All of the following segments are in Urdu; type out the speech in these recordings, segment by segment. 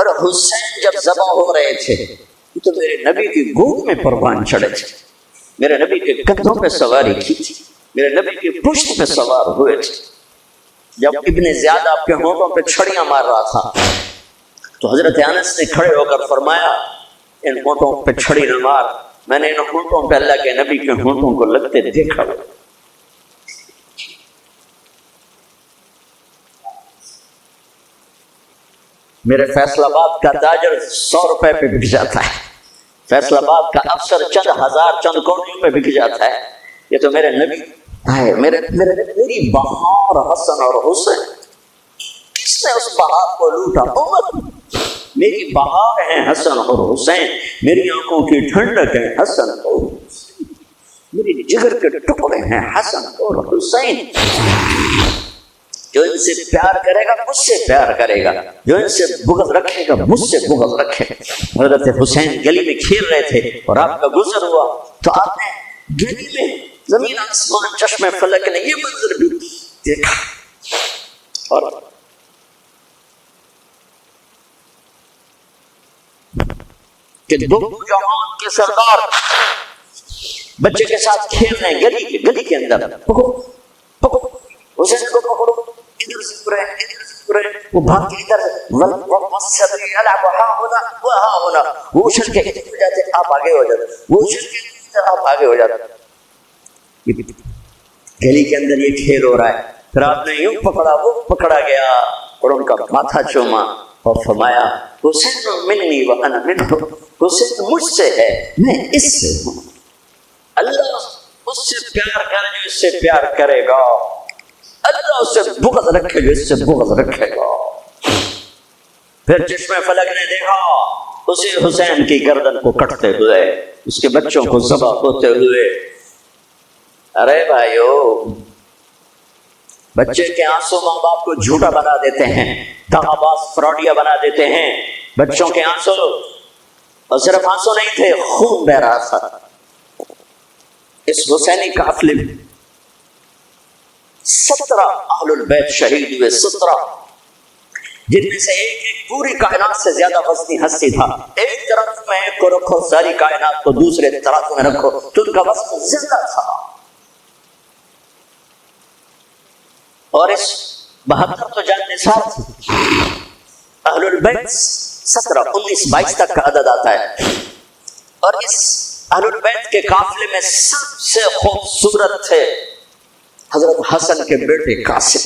اور حسین جب ذبح ہو رہے تھے تو میرے نبی کی گود میں قربان چڑھے تھے، میرے نبی کے کندھوں پہ سواری کی تھی، میرے نبی کی پشت پہ سوار ہوئے تھے۔ جب ابن زیاد آپ کے ہونٹوں پہ چھڑیاں مار رہا تھا تو حضرت انس نے کھڑے ہو کر فرمایا ان ہونٹوں پہ چھڑی نہ مار، میں نے ان ہونٹوں پہ اللہ کے نبی کے ہونٹوں کو لگتے دیکھا۔ میرے فیصل آباد کا تاجر 100 روپے پہ بک جاتا ہے، فیصل آباد کا افسر چند ہزار چند کوڑیوں پہ بک جاتا ہے، یہ تو میرے نبی ہے، میری بہار حسن اور حسین، اس نے اس بہار کو لوٹا۔ امت میری بہار ہیں حسن اور حسین، میری آنکھوں کی ٹھنڈک ہے حسن اور حسین، میری جگر کے ٹکڑے ہیں حسن اور حسین۔ جو ان سے پیار کرے گا مجھ سے پیار کرے گا، جو ان سے بغض رکھے گا مجھ سے بغض رکھے گا۔ حضرت حسین گلی میں کھیل رہے تھے اور آپ کا گزر ہوا تو آپ نے گلی میں زمین آسمان چشمے فلک نے یہ منظر بھی دیکھا، اور کہ دو جوان کے سردار بچے کے ساتھ کھیل رہے ہیں گلی کے اندر، پکڑو حسین کو پکڑو، ادھر سے پورے ادھر سے پورے، وہ بھاگ کے ادھر وہ اچھل کے ادھر ہو جاتے، آپ آگے ہو جاتے، وہ اچھل کے ادھر آپ آگے ہو جاتے۔ گلی کے اندر یہ کھیل ہو رہا ہے، پھر آپ نے یوں پکڑا، وہ پکڑا گیا اور ان کا ماتھا چوما اور فرمایا حسین منی وانا منہ، حسین مجھ سے ہے میں اس سے ہوں۔ اللہ اس سے پیار کرے جو اس سے پیار کرے گا، اللہ اس سے بغض رکھے جو اس سے بغض رکھے گا۔ پھر چشمے فلک نے دیکھا اسے حسین کی گردن کو کٹتے ہوئے، اس کے بچوں کو ذبح ہوتے ہوئے۔ ارے بھائیو، بچے کے آنسو ماں باپ کو جھوٹا بنا دیتے ہیں، دغاباز فراڈیا بنا دیتے ہیں۔ بچوں کے آنسو، اور صرف آنسو نہیں تھے، خون بہ رہا تھا۔ اس حسینی قافلے میں 17 اہل البیت شہید ہوئے، 17، جن میں سے ایک پوری کائنات سے زیادہ وزنی ہستی تھا۔ ایک طرف میں ایک کو رکھو، ساری کائنات کو دوسرے طرف میں رکھو تو ان کا وزن زیادہ تھا۔ اور اس 72 تو جان نثار تھے۔ اہل البیت 17، 19، 22 تک کا عدد آتا ہے، اور اس اہل البیت کے قافلے میں سب سے خوبصورت تھے حضرت حسن کے بیٹے قاسم۔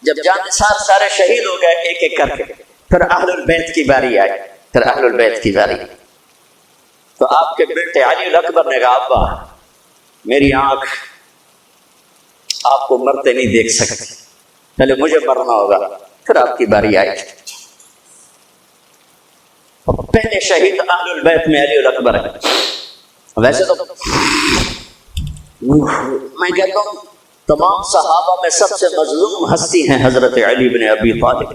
جب جانثار سارے شہید ہو گئے ایک ایک کر کے، پھر اہل البیت کی باری آئی، پھر اہل البیت کی باری، تو آپ کے بیٹے علی الاکبر نے کہا ابا میری آنکھ آپ کو مرتے نہیں دیکھ سکتی، پہلے مجھے مرنا ہوگا، پھر آپ کی باری آئی۔ پہلے شہید اہل البیت میں علی الاکبر ہے۔ ویسے تو میں کہتا ہوں تمام صحابہ میں سب سے مظلوم ہستی ہیں حضرت علی بن ابی طالب۔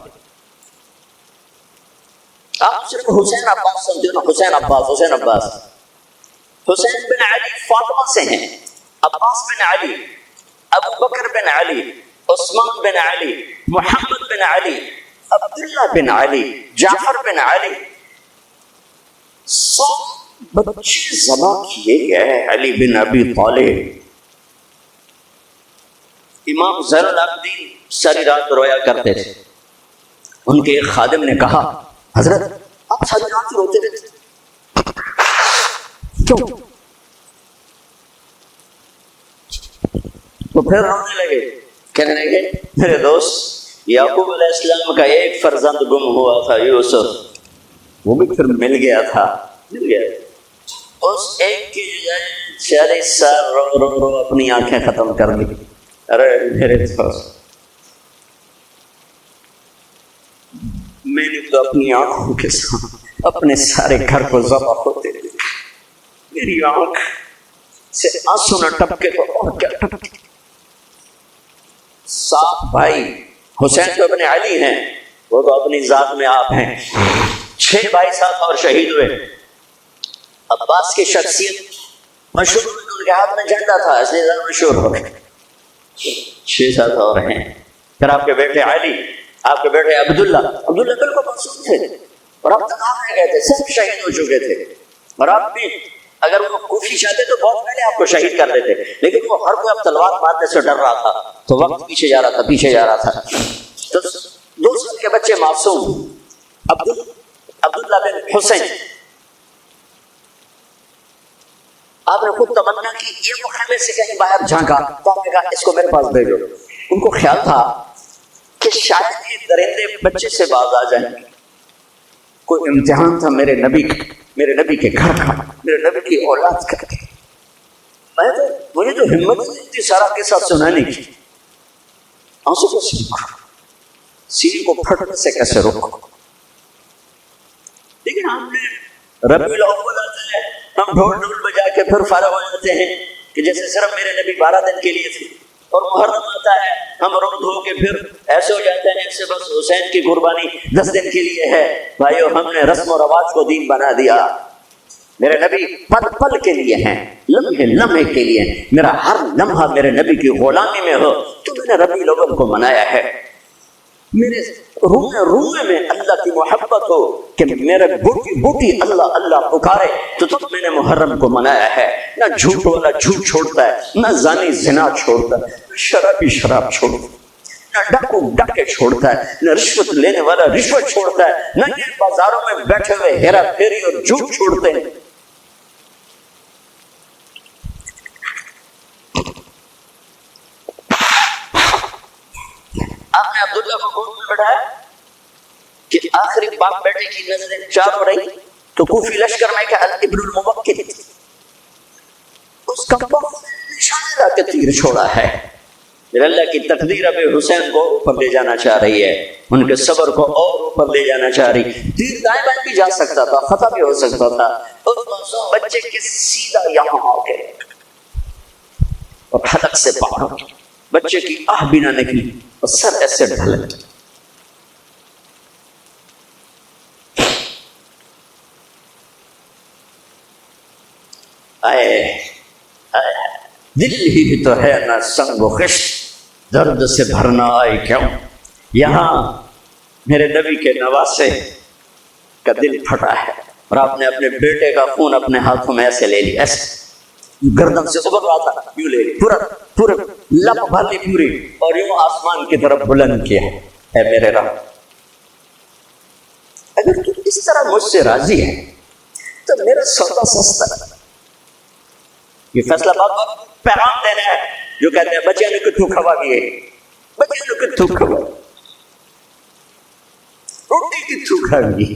آپ صرف حسین عباس سمجھو نا، حسین عباس، حسین عباس، حسین بن علی فاطمہ سے ہیں، عباس بن علی، ابو بکر بن علی، عثمان بن علی، محمد بن علی، عبداللہ بن علی، جعفر بن علی، سب بچے ذبح کیے گئے علی بن ابی طالب۔ امام زین العابدین ساری رات رویا کرتے تھے۔ ان کے ایک خادم نے کہا حضرت آپ ساری رات روتے رہتے کیوں؟ تو پھر رونے لگے، کہنے لگے میرے دوست یعقوب علیہ السلام کا ایک فرزند گم ہوا تھا یوسف، وہ بھی پھر مل گیا تھا، مل گیا، اس ایک کی 40 سال رو رو رو اپنی آنکھیں ختم کر دی۔ ارے میرے دوست، میں نے تو اپنی آنکھوں کے ساتھ اپنے سارے گھر کو ذبح ہوتے دیکھا، میری آنکھ سے آنسو نہ ٹپکے تو اور کیا ٹپکے۔ 7 بھائی، حسین تو ابن علی ہیں، وہ تو اپنی ذات میں آپ ہیں، 6 بھائی ساتھ اور شہید ہوئے۔ عباس کی شخصیت مشہور کے ہاتھ میں جھنڈا تھا اس لیے زیادہ مشہور ہو گئے. 6-7 اور ہیں. پھر آپ کے بیٹے علی، آپ کے بیٹے عبداللہ بالکل معصوم تھے اور اب تک آپ رہ گئے تھے، سب شہید ہو چکے تھے. اور آپ بھی اگر وہ کوفی چاہتے تو بہت پہلے آپ کو شہید کر دیتے، لیکن وہ ہر کوئی اب تلوار مارنے سے ڈر رہا تھا تو وقت پیچھے جا رہا تھا. تو 2 سال کے بچے معصوم عبداللہ بن حسین، آپ نے خود تمنا کی یہ وہ خیمے سے کہیں باہر جھانکا تو آپ نے کہا اس کو میرے پاس بھیجو. ان کو خیال تھا کہ شاید یہ درندے بچے سے باز آ جائیں. کوئی امتحان تھا میرے نبی کے گھر کا، میرے نبی کی اولاد کا. مجھے تو ہمت نہیں تھی سارا کے ساتھ سنانے کی. آنسو کو سینے کو پھٹنے سے کیسے روکو. لیکن ہم نے ربیع الاول آتا ہے، ہم ڈھول بجا کے پھر فارغ ہو جاتے ہیں کہ جیسے صرف میرے نبی 12 دن کے لیے تھے. اور محرم آتا ہے، ہم رو دھو کے پھر ایسے ہو جاتے ہیں کہ بس حسین کی قربانی 10 دن کے لیے ہے. بھائیو، ہم نے رسم و رواج کو دین بنا دیا. میرے نبی پل پل کے لیے ہیں، لمحے لمحے کے لیے ہیں. میرا ہر لمحہ میرے نبی کی غلامی میں ہو تو میں نے ربیع الاول کو منایا ہے. میرے روح میں اللہ کی محبت ہو کہ میرے بوٹی اللہ اللہ پکارے تو تب میں نے محرم کو منایا ہے. نہ جھوٹ والا جھوٹ چھوڑتا ہے، نہ زانی زنا چھوڑتا ہے، نہ شرابی شراب چھوڑتا ہے، نہ ڈاکو ڈاکے چھوڑتا ہے، نہ رشوت لینے والا رشوت چھوڑتا ہے، نہ یہ بازاروں میں بیٹھے ہوئے ہیرا پھیری اور جھوٹ چھوڑتے ہیں. آپ نے عبداللہ کو گود میں بٹھایا کہ آخری باپ بیٹے کی نظریں 4 ہو رہی تو کوفی لشکر میں کہ ابن الموکل اس کا نشانے لا کے تیر چھوڑا ہے. پھر اللہ کی تقدیر اب حسین کو اوپر لے جانا چاہ رہی ہے، ان کے صبر کو اور اوپر لے جانا چاہ رہی. تیر دائیں بائیں بھی جا سکتا تھا، خطا بھی ہو سکتا تھا. اس معصوم بچے کے سیدھا یہاں آ کے اور حلق سے پکڑا، بچے کی آہ بھی نہ نکلی اور سر ایسے ڈھل گیا. دل ہی تو ہے نہ سنگ و خش، درد سے بھرنا آئے کیوں. یہاں میرے نبی کے نواسے کا دل پھٹا ہے اور آپ نے اپنے بیٹے کا خون اپنے ہاتھوں میں ایسے لے لیا، ایسے گردن سے ابھر رہا تھا، یوں لے لی، پورا لپ بھر لی پوری اور یوں آسمان کی طرف بلند کیا. اے میرے رب، اگر تو اس طرح مجھ سے راضی ہے تو میرا سودا سستا. یہ فیصلہ بات پیغام دینا ہے جو کہتے ہیں بچے نے کتوں کھوا دیے، بچے نے کتوں کھوا، روٹی کتوں کھائی.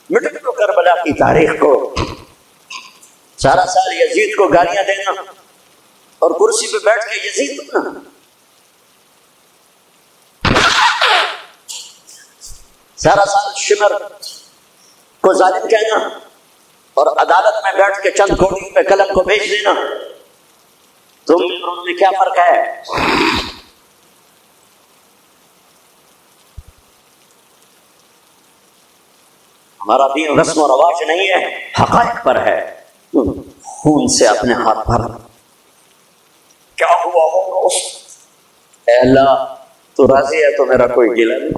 مٹن کو کربلا کی تاریخ کو سارا سال یزید کو گالیاں دینا اور کرسی پہ بیٹھ کے یزید بننا، سارا سال شمر کو ظالم کہنا اور عدالت میں بیٹھ کے چند گھوڑیوں پہ قلم کو بیچ دینا. تم اور ان میں کیا فرق ہے؟ ہمارا دین رسم و رواج نہیں ہے، حقائق پر ہے. خون سے اپنے ہاتھ بھر. کیا ہوا ہوگا اس؟ اے اللہ، تو راضی ہے تو میرا کوئی گلہ نہیں،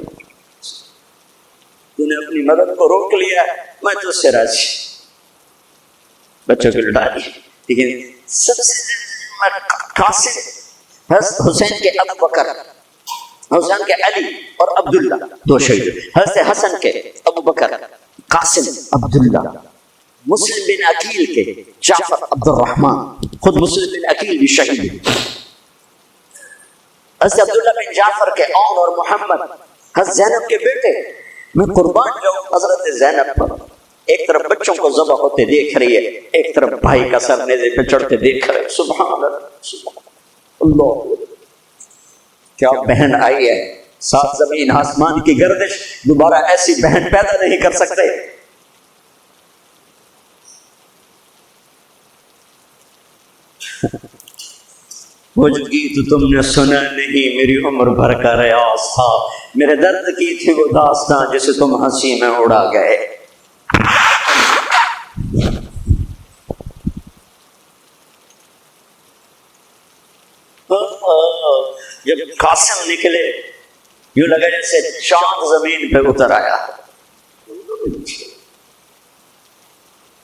تو نے اپنی مدد کو روک لیا ہے، میں تو اس سے راضی. بچوں کی لٹا دی. لیکن سب سے قاسم حسین کے ابو بکر، حسین کے علی اور عبداللہ 2 شہید، حضرت حسن کے ابو بکر قاسم عبداللہ، مسلم بن عقیل کے جعفر عبد الرحمن، خود مسلم بن عقیل بھی شہید. حضرت عبداللہ بن جعفر کے اون اور محمد، حضرت زینب کے بیٹے. میں قربان جاؤں حضرت زینب پر. ایک طرف بچوں کو ذبح ہوتے دیکھ رہی ہے، ایک طرف بھائی کا سر نیزے پہ چڑھتے دیکھ رہے. سبحان اللہ، سبحان اللہ، کیا بہن آئی ہے. 7 زمین آسمان کی گردش دوبارہ ایسی بہن پیدا نہیں کر سکتے. وہ جو گیت تم نے سنا نہیں میری عمر بھر کا ریاض تھا، میرے درد کی تھی وہ داستان جسے تم ہنسی میں اڑا گئے. جب قاسم نکلے یوں لگا جیسے چاند زمین پہ اتر آیا.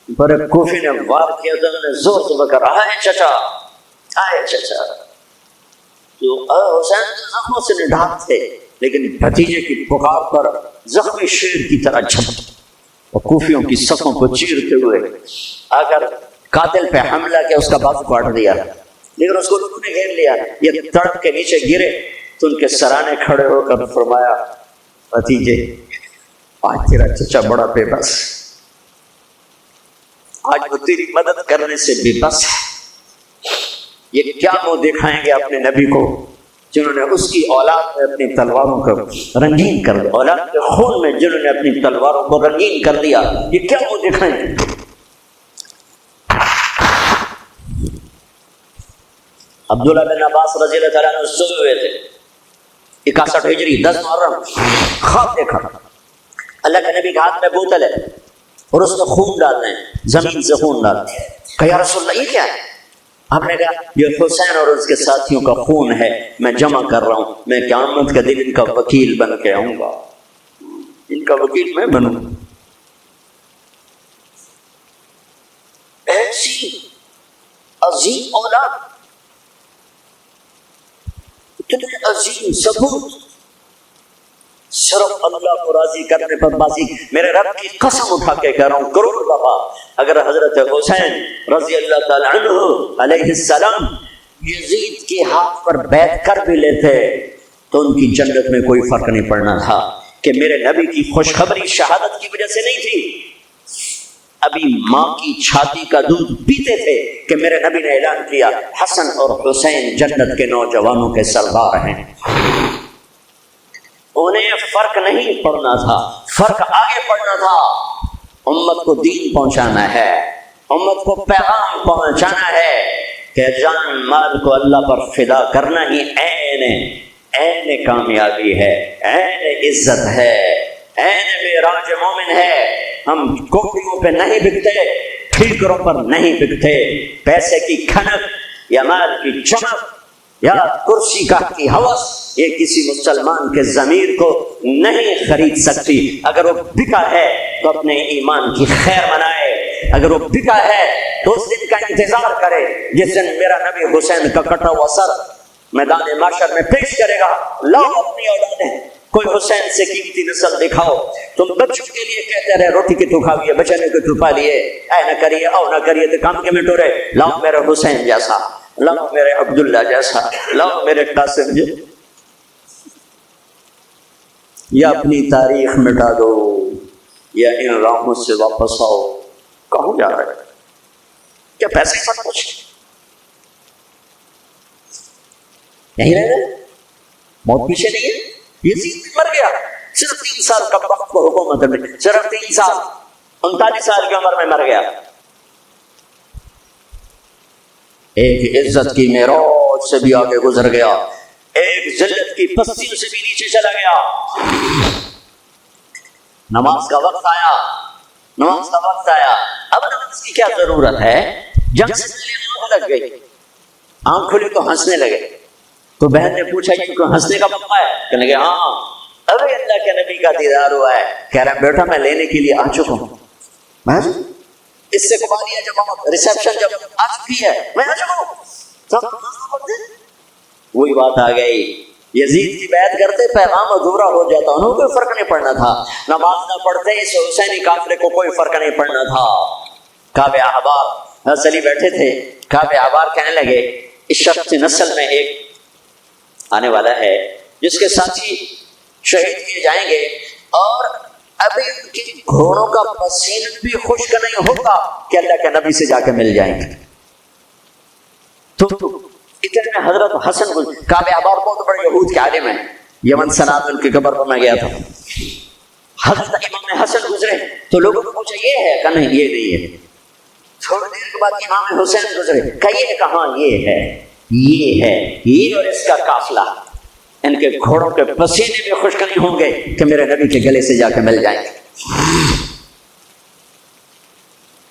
پر کوفی نے وار کیا تو انہوں نے زور سے کہا آئے چچا آئے چچا. تو حسین زخموں سے نڈھال تھے لیکن بھتیجے کی پکار پر زخمی شیر کی طرح جھپٹ اور کوفیوں کی صفوں کو چیرتے ہوئے اگر قاتل پہ حملہ کیا اس کا بازو کاٹ دیا. لیکن اس کو لوگوں نے گھیر لیا. یہ تڑپ کے نیچے گرے تو ان کے سرانے کھڑے ہو کر فرمایا بھتیجے آج تیرا چچا بڑا بے بس، آج وہ تیری مدد کرنے سے بے بس ہے. یہ کیا منہ دکھائیں گے اپنے نبی کو جنہوں نے اس کی اولاد میں اپنی تلواروں کو رنگین کر دیا، اولاد کے خون میں جنہوں نے اپنی تلواروں کو رنگین کر دیا. یہ کیا منہ دکھائیں گے؟ عبداللہ بن عباس رضی اللہ تعالیٰ عنہ سوئے ہوئے تھے 61 ہجری 10 محرم. خواب دیکھا اللہ کے نبی کے ہاتھ میں بوتل ہے اور اس میں خون ڈالنا ہے، زمین سے خون ڈالنا ہے. کہا یا رسول اللہ یہ کیا ہے؟ آپ نے کہا یہ حسین اور اس کے ساتھیوں کا خون ہے، میں جمع کر رہا ہوں، میں قیامت کے دن ان کا وکیل بن کے آؤں گا، ان کا وکیل میں بنوں. ایسی عظیم اولاد، اتنے عظیم ثبوت، صرف اللہ کو راضی کرنے پر بازی. میرے رب کی قسم اٹھا کے کہہ رہا ہوں کروڑ دفعہ اگر حضرت حسین رضی اللہ تعالی عنہ علیہ السلام یزید کے ہاتھ پر بیعت کر بھی لیتے تو ان کی جنت میں کوئی فرق نہیں پڑنا تھا کہ میرے نبی کی خوشخبری شہادت کی وجہ سے نہیں تھی. ابھی ماں کی چھاتی کا دودھ پیتے تھے کہ میرے نبی نے اعلان کیا حسن اور حسین جنت کے نوجوانوں کے سردار ہیں. انہیں فرق نہیں پڑنا تھا، فرق آگے پڑنا تھا. امت کو دین پہنچانا ہے، امت کو پیغام پہنچانا ہے کہ جان مال کو اللہ پر فدا کرنا ہی عین کامیابی ہے، عین عزت ہے، عین معراج مومن ہے. ہم کوٹھیوں پہ نہیں بکتے، ٹھیکروں پر نہیں بکتے. پیسے کی کھنک یا مال کی چمک یا کرسی کا کی ہوس یہ کسی مسلمان کے ضمیر کو نہیں خرید سکتی. اگر وہ بکا ہے تو اپنے ایمان کی خیر منائے، اگر وہ بکا ہے تو اس دن کا انتظار کرے جس دن میرا نبی حسین کا کٹا ہوا سر میدان محشر میں پیش کرے گا. لاؤ اپنی اولادیں، کوئی حسین سے قیمتی نسل دکھاؤ. تم بچوں کے لیے کہتے رہے روٹی کی تو کھاویے، بچنے کو تو پا لیے، اے نہ کریے او نہ کریے تو کام کے میں ٹورے. لاؤ میرے حسین جیسا، لاؤ میرے عبداللہ جیسا، لاؤ میرے قاسم جیسا. یا اپنی تاریخ مٹا دو یا ان راہوں سے واپس آؤ. کہاں جا رہے ہیں؟ کیا پیسے سب کچھ نہیں رہ گئے؟ موت پیچھے نہیں ہے. یزید مر گیا صرف 3 سال کا وقت کو حکومت میں، صرف 3 سال 39 سال کی عمر میں مر گیا. ایک عزت کی معراج سے بھی آگے گزر گیا، ایک ذلت کی پستیوں سے بھی نیچے چلا گیا. نماز کا وقت آیا، نماز کا وقت آیا. اب نماز کی کیا ضرورت ہے؟ جنگ سے آنکھ لگ گئی، آنکھ کھلی تو ہنسنے لگے. تو بہن نے پوچھا یہ کوئی ہنسنے کا موقع ہے؟ کہنے لگے ہاں ابھی اللہ کے نبی کا دیدار ہوا ہے. کہہ رہا بیٹا میں لینے کے لیے آ چکا ہوں. میں اس سے قبالیہ جب ریسیپشن جب آ چکی ہے میں آ چکا ہوں. وہی بات آ گئی، یزید کی بیعت کرتے پیغام ادھورا ہو جاتا، انہوں کوئی فرق نہیں پڑنا تھا. نماز نہ پڑھتے اس حسینی قافلے کو کوئی فرق نہیں پڑنا تھا. کعب احبار علی بیٹھے تھے، کعب احبار کہنے لگے اس شخص کی نسل میں ایک آنے والا ہے جس کے ساتھی شہید کیے جائیں گے اور ابھی ان کی گھوڑوں کا پسینہ بھی خشک نہیں ہوگا کہ اللہ کے نبی سے جا کے مل جائیں گے. تو اتنے میں حضرت حسن کعب احبار بہت بڑے یہود کے عالم ہیں، یمن سناد ان کی قبر پر میں گیا تھا. حضرت امام حسن گزرے تو لوگوں نے پوچھا یہ ہے؟ کہا نہیں یہ نہیں ہے. تھوڑی دیر کے بعد امام حسین گزرے، کہا یہ کہاں؟ یہ ہے، یہ ہے، یہ اور اس کا قافلہ. ان کے گھوڑوں کے پسینے بھی خشک نہیں ہوں گے کہ میرے نبی کے گلے سے جا کے مل جائیں گے.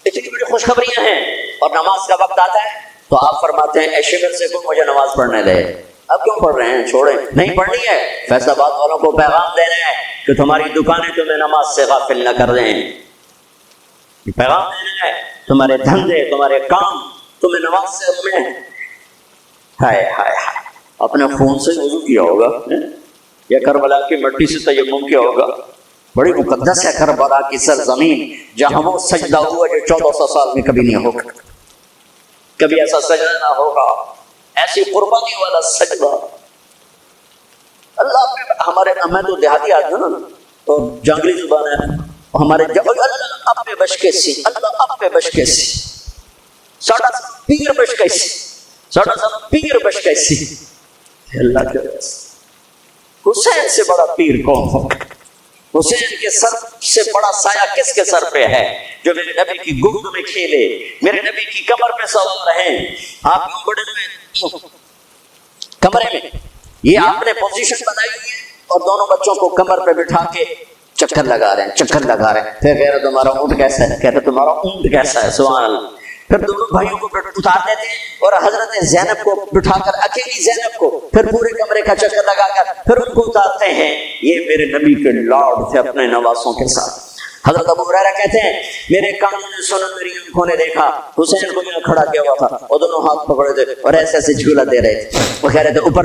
اتنی بڑی خوشخبریاں ہیں اور نماز کا وقت آتا ہے تو آپ فرماتے ہیں اے شکر سے کوئی مجھے نماز پڑھنے دے. اب کیوں پڑھ رہے ہیں؟ چھوڑیں، نہیں پڑھنی ہے. فیصل آباد والوں کو پیغام دینا ہے کہ تمہاری دکانیں تمہیں نماز سے غافل نہ کر دیں. پیغام دینا ہے تمہارے دھندے، تمہارے کام تمہیں نماز سے میں ہائے ہائے ہائے اپنے خون سے وضو کیا ہوگا یا کربلا کی مٹی سے تیمم کیا ہوگا. بڑی مقدس ہے کربلا کی سرزمین، جہاں وہ سجدہ ہوا جو 1400 سال میں کبھی نہیں ہوگا. کبھی ایسا سجدہ نہ ہوگا، ایسی قربانی والا سجدہ. اللہ ہمارے میں تو دیہاتی آدمی ہوں نا تو جنگلی زبان ہے ہمارے. اللہ اپنے بش کے سی، اللہ اپنے بش کے سی، ساڑھا پیر بش کے سی، ساڑھا پیر بش کے سی. اللہ کے حسین سے بڑا پیر کون ہوگا؟ حسین کے سر سے بڑا سایہ کس کے سر پہ ہے جو میرے نبی کی گود میں کھیلے، میرے نبی کی کمر پہ سوار رہے. آپ کیوں بڑے ہوئے کمرے میں؟ یہ آپ نے پوزیشن بنائی ہے اور دونوں بچوں کو کمر پہ بٹھا کے چکر لگا رہے ہیں، چکر لگا رہے ہیں. پھر کہہ رہے تمہارا اونٹ کیسا ہے؟ کہتے تمہارا اونٹ کیسا ہے؟ سبحان اللہ. پھر دونوں بھائیوں کو اتارتے تھے اور حضرت زینب کو بٹھا کر، اکیلی زینب کو، پھر پورے کمرے کا چکر لگا کر پھر ان کو اتارتے ہیں. یہ میرے نبی کے لاڈ تھے اپنے نواسوں کے ساتھ. حضرت ابو ہریرہ کہتے ہیں میرے کانوں نے سنا، میری آنکھوں نے دیکھا حسین کو یہاں کھڑا کیا ہوا تھا اور دونوں ہاتھ پکڑے تھے اور ایسے ایسے جھولا دے رہے تھے. وہ کہہ رہے تھے اوپر